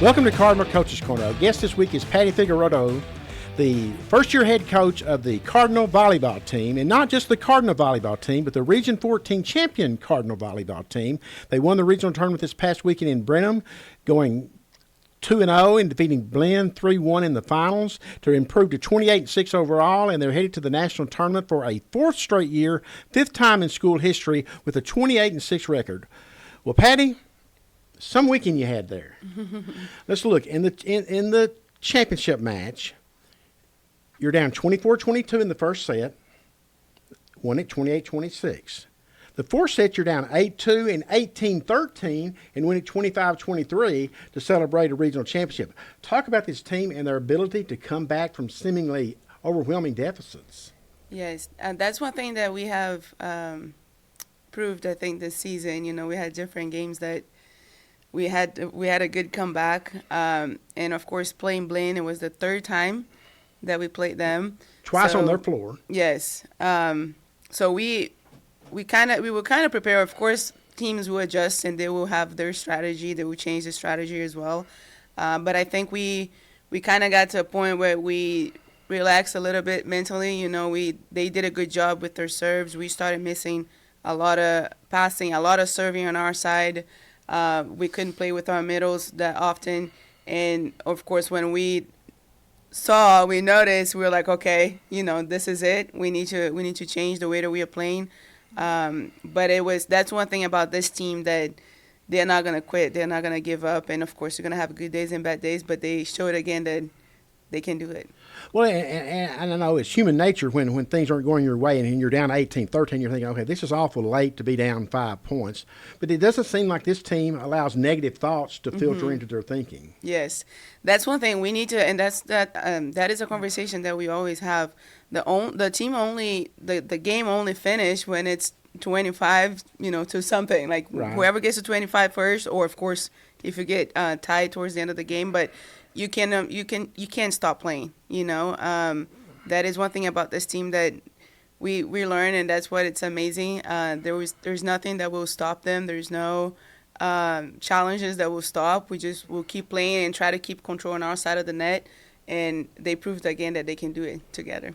Welcome to Cardinal Coach's Corner. Our guest this week is Patty Figueiredo, the first-year head coach of the Cardinal volleyball team, and not just the Cardinal volleyball team, but the Region 14 champion Cardinal volleyball team. They won the regional tournament this past weekend in Brenham, going 2-0 and defeating Blinn 3-1 in the finals to improve to 28-6 overall, and they're headed to the national tournament for a fourth straight year, fifth time in school history, with a 28-6 record. Well, Patty, some weekend you had there. Let's look. In the championship match, you're down 24-22 in the first set, won it 28-26. The fourth set, you're down 8-2 and 18-13 and win it 25-23 to celebrate a regional championship. Talk about this team and their ability to come back from seemingly overwhelming deficits. Yes, and that's one thing that we have proved, I think, this season. You know, we had different games that we had a good comeback, and of course playing Blinn. It was the third time that we played them. Twice on their floor. Yes. So we will kind of prepare. Of course, teams will adjust and they will have their strategy. They will change the strategy as well. But I think we kind of got to a point where we relaxed a little bit mentally. You know, they did a good job with their serves. We started missing a lot of passing, a lot of serving on our side. We couldn't play with our middles that often. And, of course, when we noticed, we were like, okay, you know, this is it. We need to change the way that we are playing. But that's one thing about this team, that they're not going to quit. They're not going to give up. And, of course, they're going to have good days and bad days, but they showed again that they can do it. Well, and I know it's human nature when things aren't going your way and you're down 18-13, you're thinking, okay, this is awful late to be down 5 points. But it doesn't seem like this team allows negative thoughts to filter into their thinking. Yes, that's one thing we need to, and that is a conversation that we always have. The game only finish when it's 25, to something, like right. Whoever gets to 25 first, or of course if you get tied towards the end of the game, but. You can't stop playing. That is one thing about this team that we learn, and that's what it's amazing. There's nothing that will stop them. There's no challenges that will stop. We'll keep playing and try to keep control on our side of the net, and they proved again that they can do it together.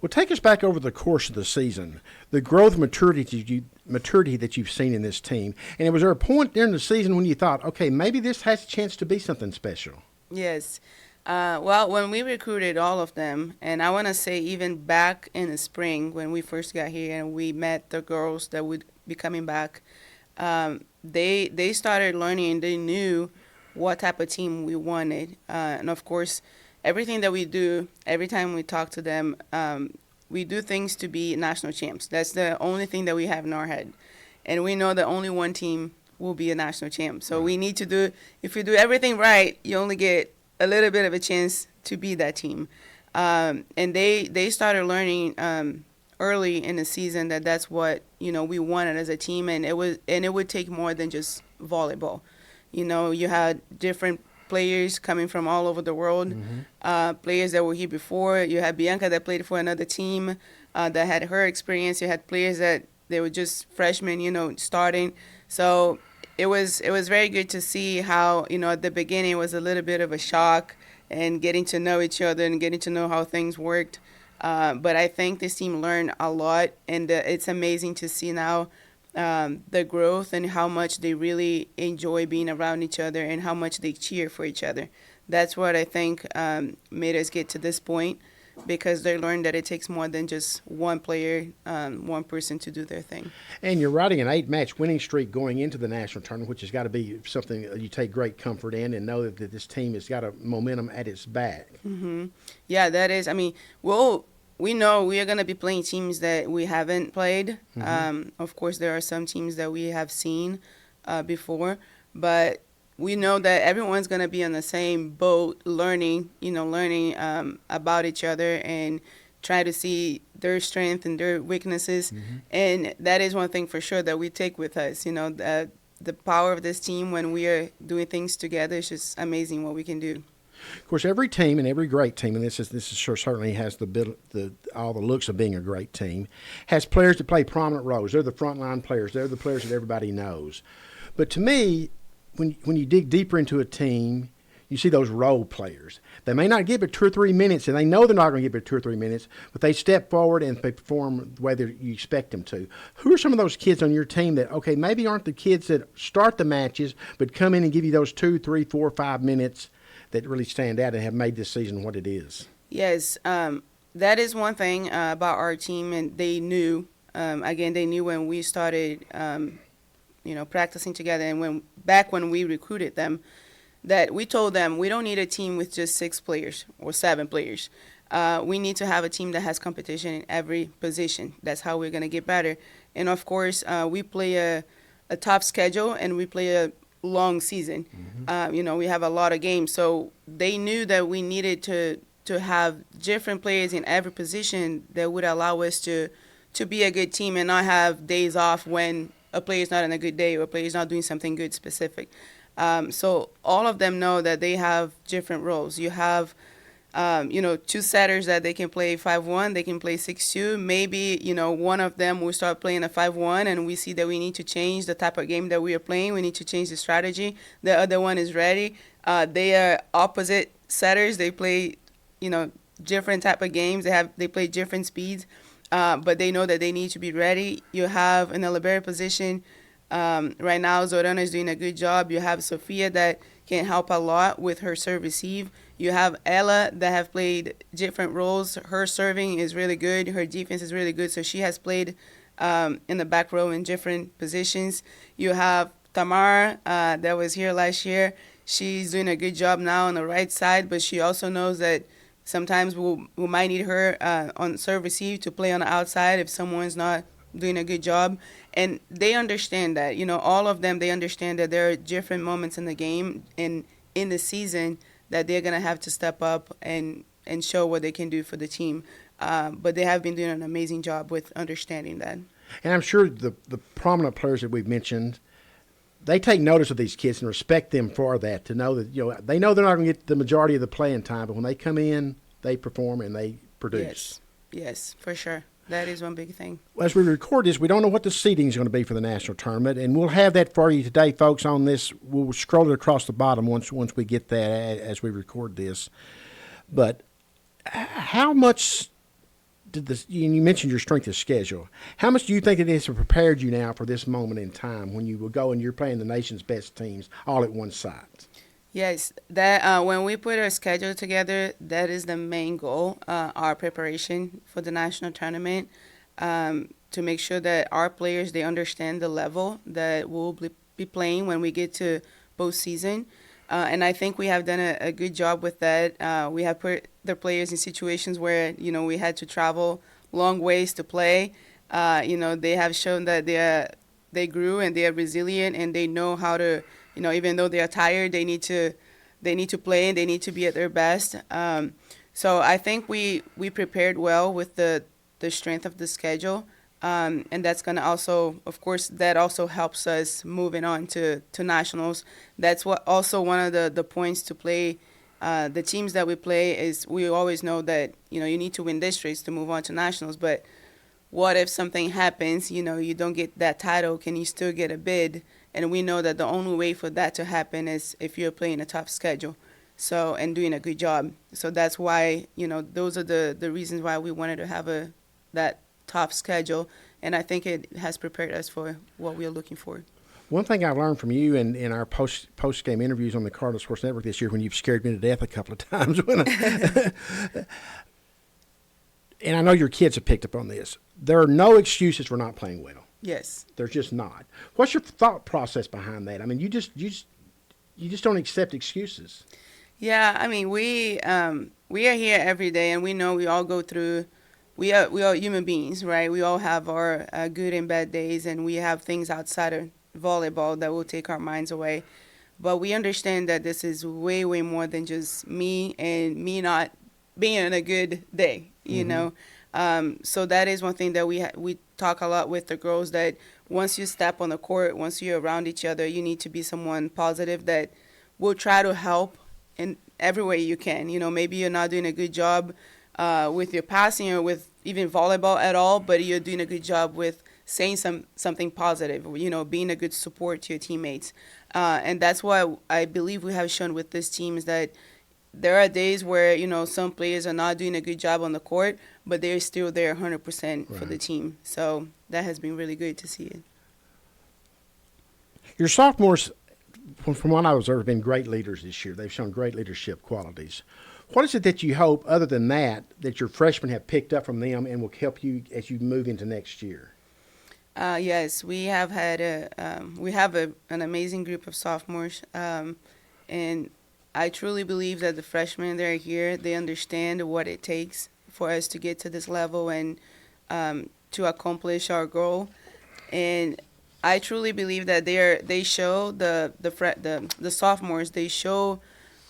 Well, take us back over the course of the season, the growth maturity that you've seen in this team, and was there a point during the season when you thought, okay, maybe this has a chance to be something special? Yes. Well, when we recruited all of them, and I want to say even back in the spring when we first got here and we met the girls that would be coming back, they started learning and they knew what type of team we wanted. And, of course, everything that we do, every time we talk to them, we do things to be national champs. That's the only thing that we have in our head. And we know that only one team will be a national champ. So we need to do, if you do everything right, you only get a little bit of a chance to be that team. And they started learning early in the season that that's what, we wanted as a team, and it would take more than just volleyball. You had different players coming from all over the world, players that were here before. You had Bianca that played for another team that had her experience. You had players that they were just freshmen, starting. So it was very good to see how, at the beginning it was a little bit of a shock and getting to know each other and getting to know how things worked. But I think this team learned a lot, and it's amazing to see now the growth and how much they really enjoy being around each other and how much they cheer for each other. That's what I think made us get to this point, because they learned that it takes more than just one player, one person to do their thing. And you're riding an 8-match winning streak going into the national tournament, which has got to be something that you take great comfort in and know that this team has got a momentum at its back. Mm-hmm. Yeah, that is. I mean, we know we are going to be playing teams that we haven't played. Of course, there are some teams that we have seen before, but we know that everyone's going to be on the same boat, learning about each other and try to see their strength and their weaknesses. And that is one thing for sure that we take with us. The power of this team when we are doing things together is just amazing what we can do. Of course, every team and every great team, and this is sure certainly has all the looks of being a great team, has players that play prominent roles. They're the frontline players. They're the players that everybody knows. But to me, when you dig deeper into a team, you see those role players. They may not give it 2 or 3 minutes, and they know they're not going to give it 2 or 3 minutes, but they step forward and they perform the way that you expect them to. Who are some of those kids on your team that, okay, maybe aren't the kids that start the matches, but come in and give you those 2, 3, 4, 5 minutes that really stand out and have made this season what it is? Yes, that is one thing about our team, and they knew. Again, they knew when we started, practicing together, and back when we recruited them, that we told them we don't need a team with just 6 players or 7 players. We need to have a team that has competition in every position. That's how we're going to get better. And of course, we play a tough schedule and we play a long season. We have a lot of games, so they knew that we needed to have different players in every position that would allow us to be a good team and not have days off when a player is not in a good day or a player is not doing something good specific. So all of them know that they have different roles. You have, 2 setters that they can play 5-1, they can play 6-2. Maybe, one of them will start playing a 5-1 and we see that we need to change the type of game that we are playing. We need to change the strategy. The other one is ready. They are opposite setters. They play, different type of games. They play different speeds. But they know that they need to be ready. You have in the libero position, right now, Zorana is doing a good job. You have Sophia that can help a lot with her serve receive. You have Ella that have played different roles. Her serving is really good. Her defense is really good. So she has played in the back row in different positions. You have Tamar that was here last year. She's doing a good job now on the right side, but she also knows that sometimes we might need her on serve receive to play on the outside if someone's not doing a good job. And they understand that. All of them, they understand that there are different moments in the game and in the season that they're going to have to step up and show what they can do for the team. But they have been doing an amazing job with understanding that. And I'm sure the prominent players that we've mentioned, they take notice of these kids and respect them for that, to know that, they know they're not going to get the majority of the playing time, but when they come in, they perform and they produce. Yes, for sure. That is one big thing. As we record this, we don't know what the seeding is going to be for the national tournament, and we'll have that for you today, folks, on this. We'll scroll it across the bottom once we get that as we record this. But how much did this, you mentioned your strength of schedule, how much do you think it has prepared you now for this moment in time when you will go and you're playing the nation's best teams all at one site? Yes, that when we put our schedule together, that is the main goal, our preparation for the national tournament, to make sure that our players, they understand the level that we'll be playing when we get to postseason. And I think we have done a good job with that. We have put the players in situations where, we had to travel long ways to play. They have shown that they grew and they are resilient and they know how to, even though they are tired, they need to play and they need to be at their best. So I think we prepared well with the strength of the schedule. And that's going to also, of course, that also helps us moving on to nationals. That's what also one of the points to play. The teams that we play is we always know that, you need to win districts to move on to nationals. But what if something happens, you don't get that title? Can you still get a bid? And we know that the only way for that to happen is if you're playing a tough schedule, and doing a good job. So that's why, those are the reasons why we wanted to have that tough schedule. And I think it has prepared us for what we are looking for. One thing I've learned from you in our post-game interviews on the Cardinal Sports Network this year, when you've scared me to death a couple of times, and I know your kids have picked up on this, there are no excuses for not playing well. Yes. There's just not. What's your thought process behind that? I mean, you just don't accept excuses. Yeah, I mean, we are here every day, and we know we all go through. We are human beings, right? We all have our good and bad days, and we have things outside of volleyball that will take our minds away. But we understand that this is way, way more than just me and me not being in a good day, you know. So that is one thing that we talk a lot with the girls, that once you step on the court, once you're around each other, you need to be someone positive that will try to help in every way you can. Maybe you're not doing a good job with your passing or with even volleyball at all, but you're doing a good job with saying something positive, being a good support to your teammates. And that's what I believe we have shown with this team is that there are days where, some players are not doing a good job on the court, but they're still there 100% for the team. So that has been really good to see it. Your sophomores, from what I observed, have been great leaders this year. They've shown great leadership qualities. What is it that you hope, other than that your freshmen have picked up from them and will help you as you move into next year? Yes, we have had an amazing group of sophomores, and I truly believe that the freshmen that are here, they understand what it takes for us to get to this level and to accomplish our goal. And I truly believe that they show the sophomores, they show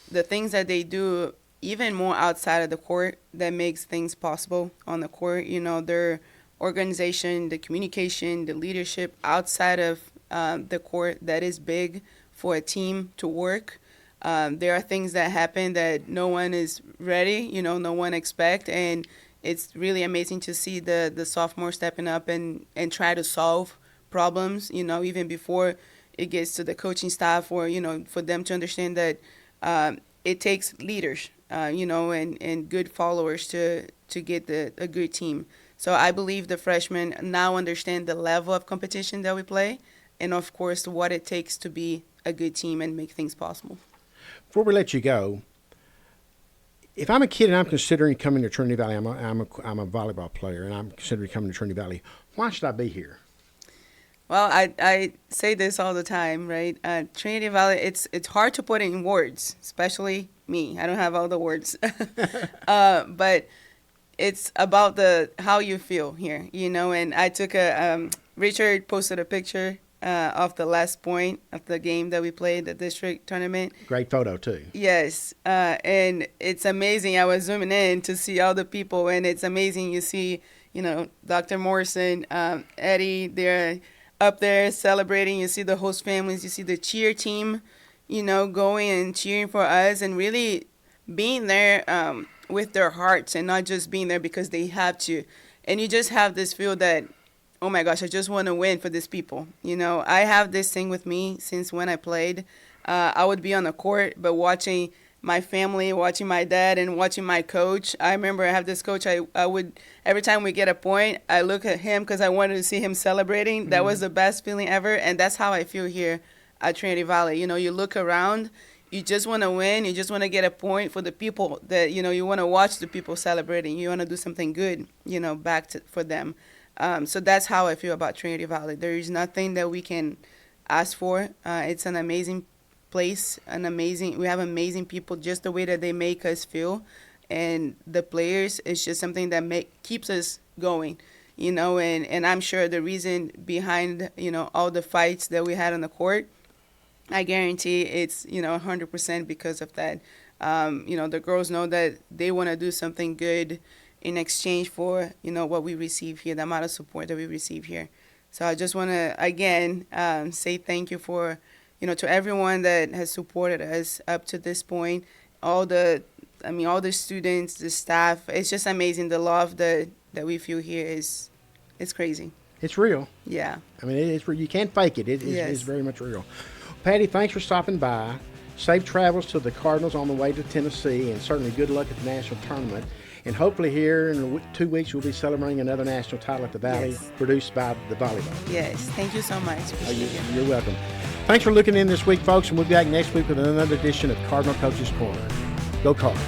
the things that they do even more outside of the court that makes things possible on the court. Their organization, the communication, the leadership outside of the court, that is big for a team to work. There are things that happen that no one is ready, no one expect, and it's really amazing to see the sophomore stepping up and try to solve problems, even before it gets to the coaching staff, or for them to understand that it takes leaders, and good followers to get a good team. So I believe the freshmen now understand the level of competition that we play, and of course what it takes to be a good team and make things possible. Before we let you go, if I'm a kid and I'm considering coming to Trinity Valley, I'm a volleyball player, and I'm considering coming to Trinity Valley, why should I be here? Well, I say this all the time, right? Trinity Valley, it's hard to put in words, especially me. I don't have all the words. But it's about how you feel here, and I took Richard posted a picture of the last point of the game that we played, the district tournament. Great photo, too. Yes, and it's amazing. I was zooming in to see all the people, and it's amazing. You see, Dr. Morrison, Eddie, they're up there celebrating. You see the host families. You see the cheer team, going and cheering for us and really being there with their hearts and not just being there because they have to. And you just have this feel that, oh my gosh, I just want to win for these people. I have this thing with me since when I played. I would be on the court, but watching my family, watching my dad, and watching my coach. I remember I have this coach, I would, every time we get a point, I look at him because I wanted to see him celebrating. Mm-hmm. That was the best feeling ever, and that's how I feel here at Trinity Valley. You look around, you just want to win, you just want to get a point for the people that, you want to watch the people celebrating. You want to do something good, for them. So that's how I feel about Trinity Valley. There is nothing that we can ask for. It's an amazing place, we have amazing people, just the way that they make us feel, and the players is just something that keeps us going, and I'm sure the reason behind, all the fights that we had on the court, I guarantee it's, 100% because of that. The girls know that they want to do something good in exchange for, what we receive here, the amount of support that we receive here. So I just want to, again, say thank you for, to everyone that has supported us up to this point, all the students, the staff. It's just amazing. The love that we feel here it's crazy. It's real. Yeah. It's real. You can't fake it. It's very much real. Patty, thanks for stopping by. Safe travels to the Cardinals on the way to Tennessee, and certainly good luck at the national tournament. And hopefully here in 2 weeks we'll be celebrating another national title at the Valley, produced by the volleyball. Yes. Thank you so much. You're welcome. Thanks for looking in this week, folks, and we'll be back next week with another edition of Cardinal Coach's Corner. Go Cards.